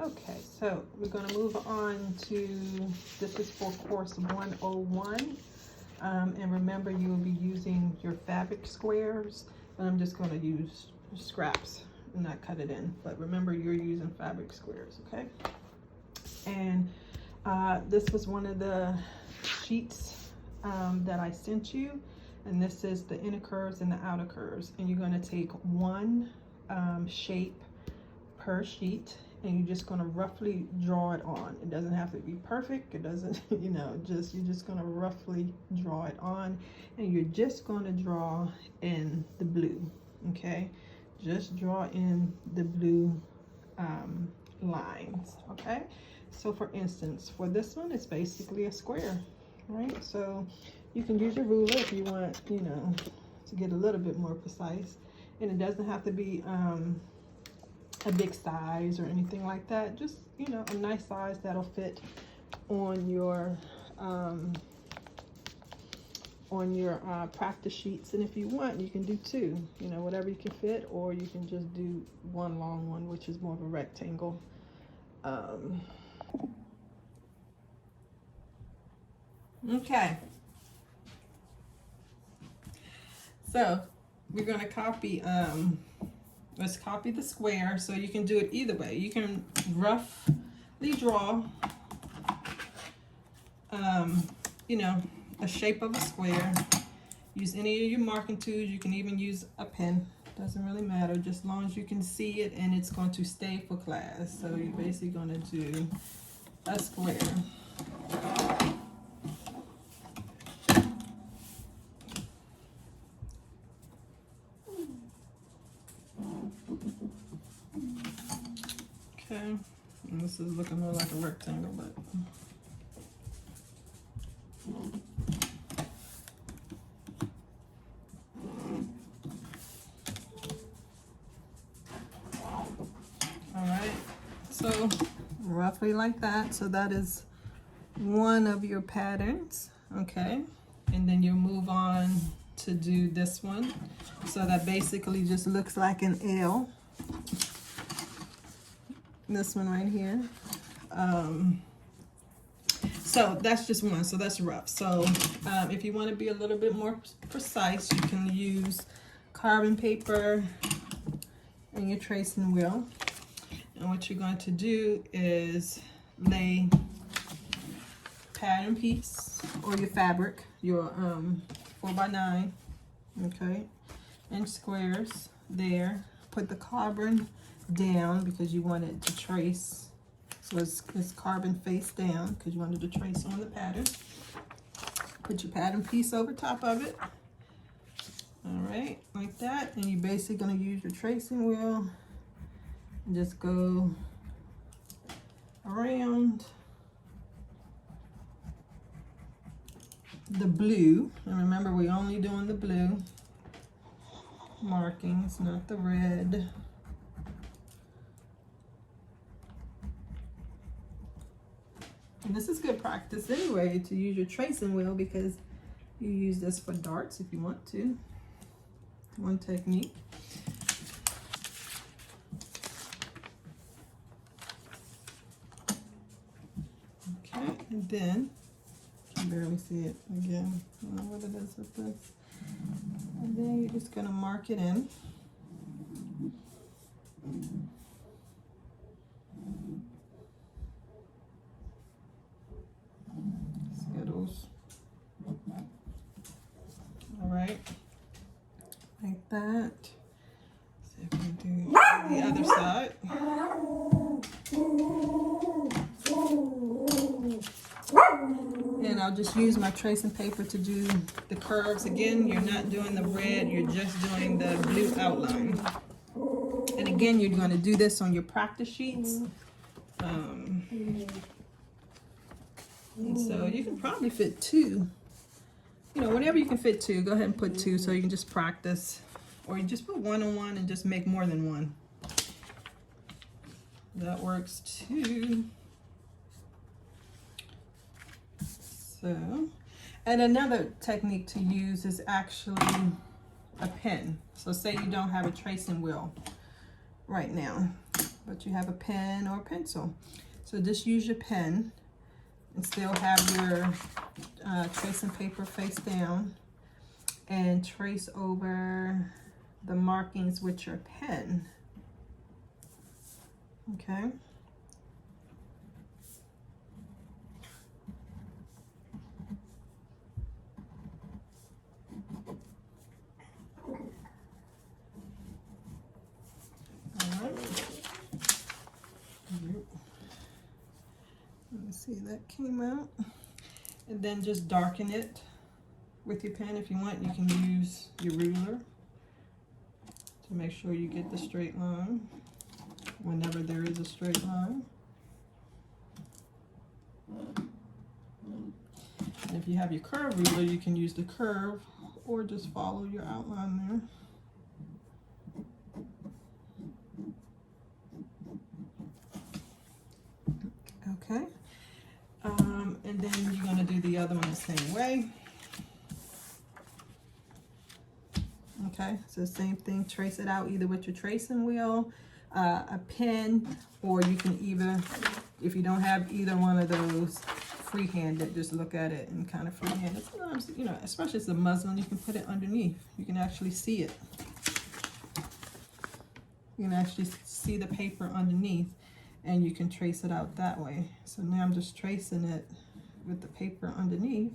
Okay, so we're going to move on to, this is for course 101. And remember, you will be using your fabric squares, and I'm just going to use scraps and not cut it in. But remember, you're using fabric squares, okay? And this was one of the sheets that I sent you. And this is the inner curves and the outer curves. And you're going to take one shape per sheet, and you're just going to roughly draw it on. It doesn't have to be perfect. It doesn't, you know, just, you're just going to roughly draw it on, and you're just going to draw in the blue, okay? Just draw in the blue lines, okay? So for instance, for this one, it's basically a square, right? So you can use your ruler if you want, you know, to get a little bit more precise. And it doesn't have to be a big size or anything like that. Just, you know, a nice size that'll fit on your practice sheets. And if you want, you can do two, you know, whatever you can fit, or you can just do one long one, which is more of a rectangle. Okay, so we're going to copy let's copy the square. So you can do it either way. You can roughly draw you know, a shape of a square. Use any of your marking tools. You can even use a pen, doesn't really matter, just as long as you can see it and it's going to stay for class. So you're basically going to do a square. Okay, and this is looking more like a rectangle, but all right, so roughly like that. So that is one of your patterns, okay? And then you move on to do this one. So that basically just looks like an L. This one right here. So that's just one, so that's rough. So if you want to be a little bit more precise, you can use carbon paper and your tracing wheel. And what you're going to do is lay pattern piece or your fabric, your 4x9, okay, in squares there. Put the carbon down because you want it to trace. So it's carbon face down because you wanted to trace on the pattern. Put your pattern piece over top of it. All right, like that. And you're basically going to use your tracing wheel and just go around the blue. And remember, we're only doing the blue markings, not the red. And this is good practice anyway, to use your tracing wheel, because you use this for darts if you want to. One technique. Okay, and then, I can barely see it again. I don't know what it is with this. And then you're just gonna mark it in. Skittles. All right, like that. See if we can do the other side. And I'll just use my tracing paper to do the curves. Again, you're not doing the red, you're just doing the blue outline. And again, you're going to do this on your practice sheets. And so you can probably fit two. You know, whenever you can fit two, go ahead and put two so you can just practice. Or you just put one on one and just make more than one. That works too. So, and another technique to use is actually a pen. So say you don't have a tracing wheel right now. but you have a pen or a pencil. So just use your pen and still have your tracing paper face down and trace over the markings with your pen. Okay. Let me see, that came out. And then just darken it with your pen. If you want, you can use your ruler to make sure you get the straight line whenever there is a straight line. And if you have your curve ruler, you can use the curve or just follow your outline there. Okay, and then you're going to do the other one the same way. Okay, so same thing, trace it out either with your tracing wheel, a pen, or you can either, if you don't have either one of those, freehand-it, just look at it and kind of freehand it. Sometimes, you know, especially if it's a muslin, you can put it underneath. You can actually see it. You can actually see the paper underneath, and you can trace it out that way. So now I'm just tracing it with the paper underneath.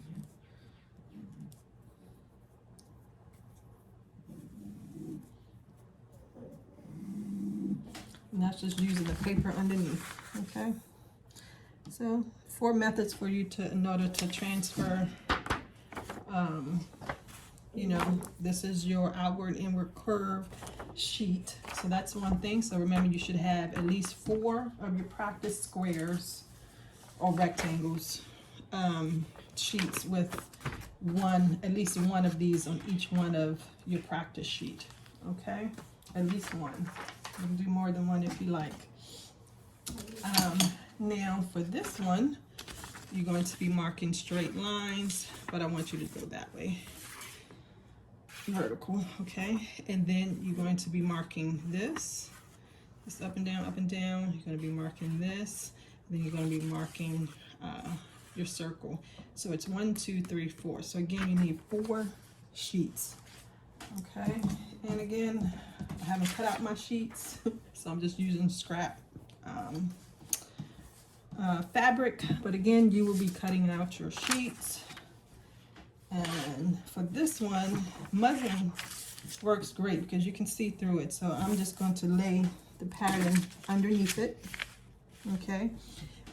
And that's just using the paper underneath, okay? So 4 methods for you to, in order to transfer, you know, this is your outward inward curve sheet. So that's one thing. So remember, you should have at least 4 of your practice squares or rectangles sheets with at least one of these on each one of your practice sheet, okay? At least one. You can do more than one if you like. Now for this one, you're going to be marking straight lines, but I want you to go that way. Vertical, okay? And then you're going to be marking this up and down, up and down. You're going to be marking this, and then you're going to be marking your circle. So it's 1, 2, 3, 4. So again, you need 4 sheets, okay? And again, I haven't cut out my sheets, so I'm just using scrap fabric, but again, you will be cutting out your sheets. And for this one, muslin works great because you can see through it. So I'm just going to lay the pattern underneath it, okay?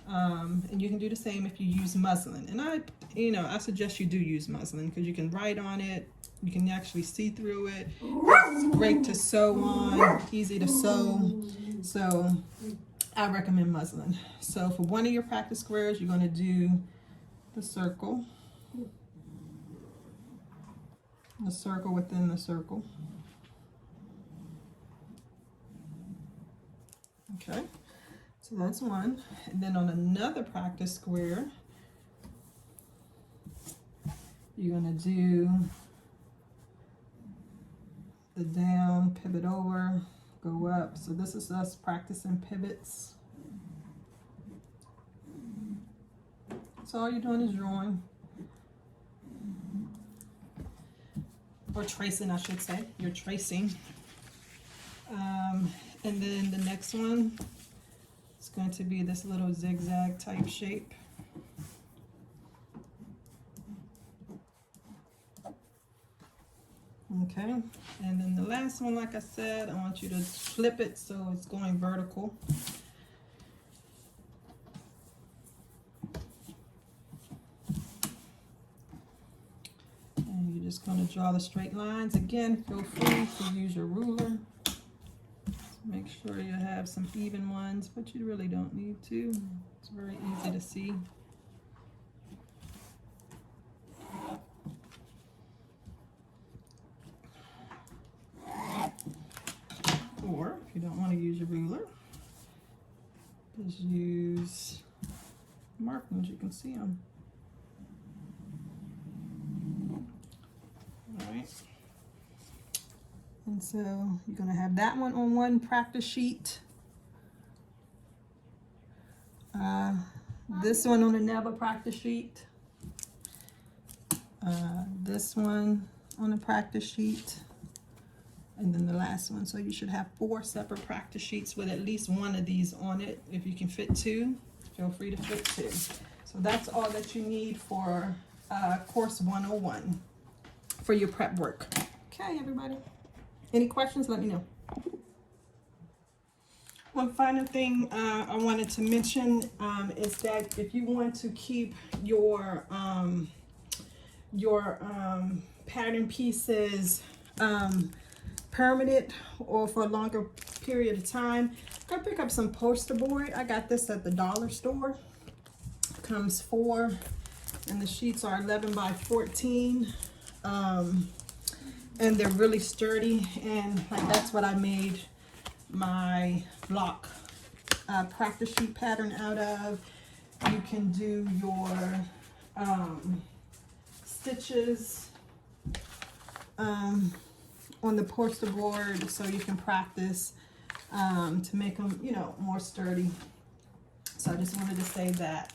And you can do the same if you use muslin. And I suggest you do use muslin because you can write on it. You can actually see through it. It's great to sew on, easy to sew. So I recommend muslin. So for one of your practice squares, you're going to do the circle within the circle. Okay, so that's one. And then on another practice square, you're going to do the down, pivot over, go up. So this is us practicing pivots. So all you're doing is drawing, or tracing, I should say. You're tracing. And then the next one is going to be this little zigzag type shape. Okay, and then the last one, like I said, I want you to flip it so it's going vertical. And you're just going to draw the straight lines. Again, feel free to use your ruler. Make sure you have some even ones, but you really don't need to. It's very easy to see. Or if you don't want to use your ruler, just use markings. You can see them. All right. And so you're going to have that one on one practice sheet. This one on the Never practice sheet. This one on the practice sheet. And then the last one. So you should have 4 separate practice sheets with at least one of these on it. If you can fit 2, feel free to fit 2. So that's all that you need for course 101 for your prep work. Okay, everybody. Any questions, let me know. One final thing I wanted to mention is that if you want to keep your pattern pieces permanent or for a longer period of time, go pick up some poster board. I got this at the dollar store. It comes 4, and the sheets are 11 by 14. And they're really sturdy, and like that's what I made my block practice sheet pattern out of. You can do your stitches on the poster board, so you can practice to make them, you know, more sturdy. So I just wanted to say that.